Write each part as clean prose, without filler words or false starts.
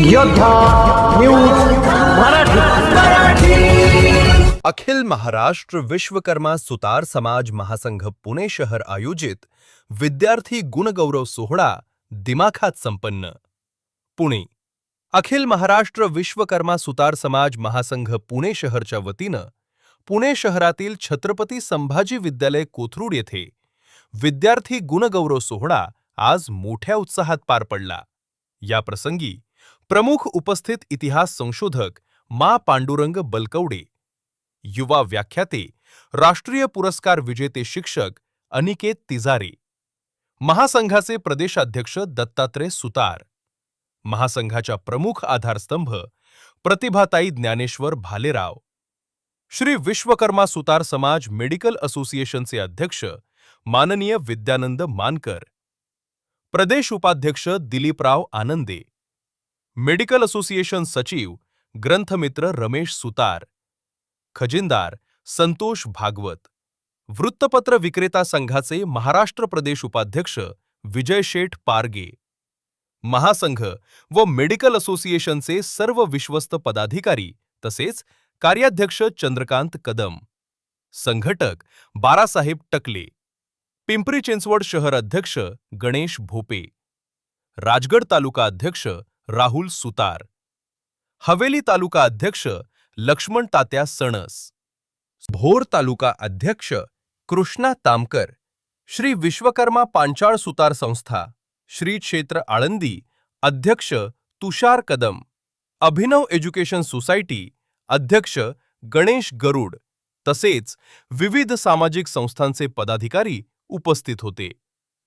योद्धा न्यूज मराठी। अखिल महाराष्ट्र विश्वकर्मा सुतार समाज महासंघ पुणे शहर आयोजित विद्यार्थी गुणगौरव सोहळा दिमाखात संपन्न। पुणे अखिल महाराष्ट्र विश्वकर्मा सुतार समाज महासंघ पुणे शहरच्या वतीनं पुणे शहरातील छत्रपती संभाजी विद्यालय कोथरूड येथे विद्यार्थी गुणगौरव सोहळा आज मोठ्या उत्साहात पार पडला। या प्रसंगी प्रमुख उपस्थित इतिहास संशोधक मा पांडुरंग बलकवडे, युवा व्याख्याते, राष्ट्रीय पुरस्कार विजेते शिक्षक अनिकेत तिजारे, महासंघाचे प्रदेशाध्यक्ष दत्तात्रय सुतार, महासंघाच्या प्रमुख आधारस्तंभ प्रतिभाताई ज्ञानेश्वर भालेराव, श्री विश्वकर्मा सुतार समाज मेडिकल असोसिएशनचे अध्यक्ष माननीय विद्यानंद मानकर, प्रदेश उपाध्यक्ष दिलीपराव आनंदे, मेडिकल असोसिएशन सचिव ग्रंथमित्र रमेश सुतार, खजिनदार संतोष भागवत, वृत्तपत्र विक्रेता संघाचे महाराष्ट्र प्रदेश उपाध्यक्ष विजय शेठ पारगे, महासंघ व मेडिकल असोसिएशनचे सर्व विश्वस्त पदाधिकारी तसेच कार्याध्यक्ष चंद्रकांत कदम, संघटक बारासाहेब टकले, पिंपरी चिंचवड शहर अध्यक्ष गणेश भोपे, राजगड तालुका अध्यक्ष राहुल सुतार, हवेली तालुका अध्यक्ष लक्ष्मण तात्या सणस, भोर तालुका अध्यक्ष कृष्णा तामकर, श्री विश्वकर्मा पांचाळ सुतार संस्था श्री क्षेत्र आळंदी अध्यक्ष तुषार कदम, अभिनव एज्युकेशन सोसायटी अध्यक्ष गणेश गरुड तसेच विविध सामाजिक संस्थांचे पदाधिकारी उपस्थित होते।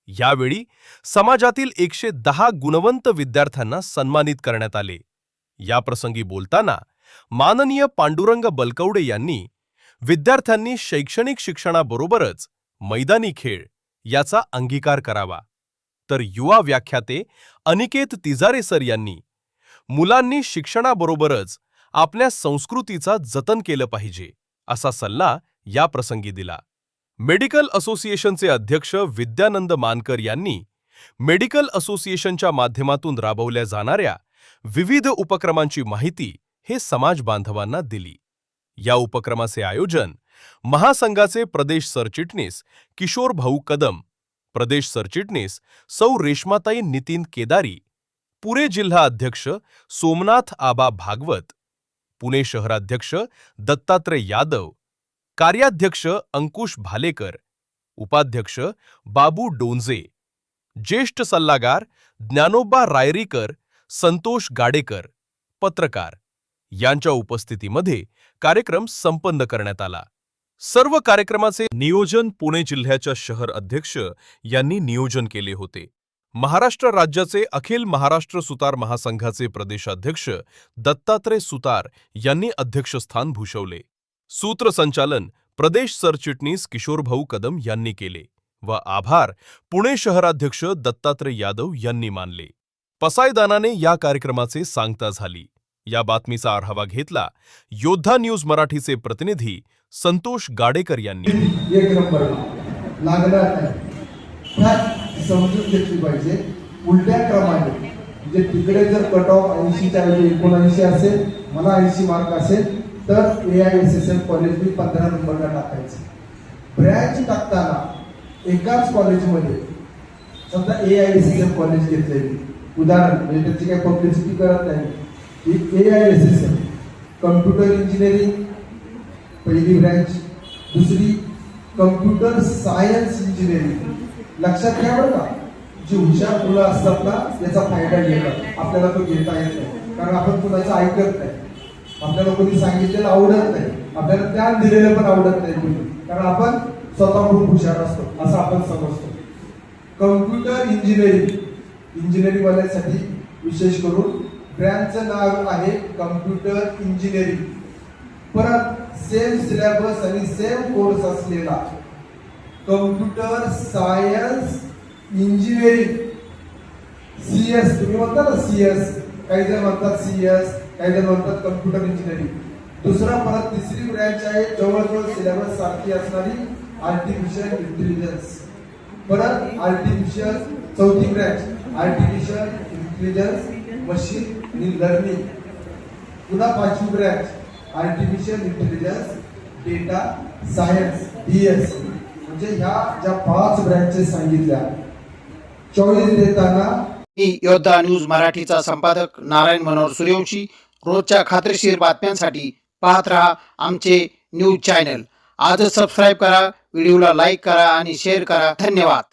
यावेळी समाजातील 110 गुणवंत विद्यार्थ्यांना सन्मानित करण्यात आले। या प्रसंगी बोलताना माननीय पांडुरंग बलकवडे यांनी विद्यार्थ्यांनी शैक्षणिक शिक्षणाबरोबरच मैदानी खेळ याचा अंगीकार करावा, तर युवा व्याख्याते अनिकेत तिजारे सर यांनी मुलांनी शिक्षणाबरोबरच आपल्या संस्कृतीचा जतन केलं पाहिजे असा सल्ला या प्रसंगी दिला। मेडिकल असोसिएशनचे अध्यक्ष विद्यानंद मानकर यांनी मेडिकल असोसिएशनच्या माध्यमातून राबवल्या जाणाऱ्या विविध उपक्रमांची माहिती हे समाज बांधवांना दिली। या उपक्रमाचे आयोजन महासंघाचे प्रदेश सरचिटणीस किशोर भाऊ कदम, प्रदेश सरचिटणीस सौ रेश्माताई नितीन केदारी, पुणे जिल्हा अध्यक्ष सोमनाथ आबा भागवत, पुणे शहराध्यक्ष दत्तात्रय यादव, कार्याध्यक्ष अंकुश भालेकर, उपाध्यक्ष बाबू डोंजे, ज्येष्ठ सल्लागार ज्ञानोबा रायरीकर, संतोष गाडेकर, पत्रकार यांच्या उपस्थितीमध्ये कार्यक्रम संपन्न करण्यात आला। सर्व कार्यक्रमाचे नियोजन पुणे जिल्ह्याच्या शहर अध्यक्ष यांनी नियोजन केले होते। महाराष्ट्र राज्याचे अखिल महाराष्ट्र सुतार महासंघाचे प्रदेशाध्यक्ष दत्तात्रय सुतार यांनी अध्यक्षस्थान भूषवले। सूत्रसंचालन प्रदेश सरचिटणीस किशोरभाऊ कदम यांनी केले व आभार पुणे शहराध्यक्ष दत्तात्रय यादव यांनी मानले। पसायदानाने या कार्यक्रमाचे सांगता झाली। या बातमीचा आढावा घेतला योद्धा न्यूज मराठीचे प्रतिनिधी संतोष गाडेकर यांनी। एक नंबर लागणार नाही ह्या समजून घेतली पाहिजे। उलट्या क्रमाने म्हणजे तिकडे जर कट ऑफ 80 च्या ऐवजी 79 असेल, मला 80 मार्क असेल तर AISSM कॉलेज मी 15 नंबरला टाकायचं। ब्रँच टाकताना एकाच कॉलेजमध्ये समजा AISSM कॉलेज घेतले, उदाहरण म्हणजे त्याची काही पब्लिसिटी करत नाही, AISSM कम्प्युटर इंजिनिअरिंग पहिली ब्रँच, दुसरी कम्प्युटर सायन्स इंजिनिअरिंग। लक्षात घ्या बरं का, जी हुशार मुलं असतात ना याचा फायदा घेतात, आपल्याला तो घेता येत नाही कारण आपण कुणाचं ऐकत नाही, आपल्याला कोणी सांगितलेलं आवडत नाही, आपल्याला ज्ञान दिलेलं पण आवडत नाही कोणी, कारण आपण स्वतः खूप हुशार असतो असं आपण समजतो। कम्प्युटर इंजिनिअरिंग वाल्यांसाठी विशेष करून ब्रँचचं नाव आहे कम्प्युटर इंजिनिअरिंग। परत सेम सिलेबस आणि सेम कोर्स असलेला कम्प्युटर सायन्स इंजिनिअरिंग CS, तुम्ही म्हणता ना CS, काही जण म्हणतात CS, काही जण म्हणतात कम्प्युटर इंजिनिअरिंग। दुसरा परत तिसरी ब्रँच आहे जवळजवळ सिलेबस सारखी असणारी आर्टिफिशियल इंटेलिजन्स। परत आर्टिफिशियल चौथी branch artificial intelligence machine learning, पुन्हा 5वी branch artificial intelligence, data science DS, म्हणजे ह्या ज्या 5 ब्रँचेस सांगितल्या चॉईस देताना मी योद्धा न्यूज मराठीचा संपादक नारायण मनोहर सूर्यवंशी. रोजच्या खात्रीशीर बातम्यांसाठी पाहत रहा आमचे न्यूज चॅनल. आजच सबस्क्राईब करा, व्हिडिओला लाईक करा आणि शेअर करा. धन्यवाद.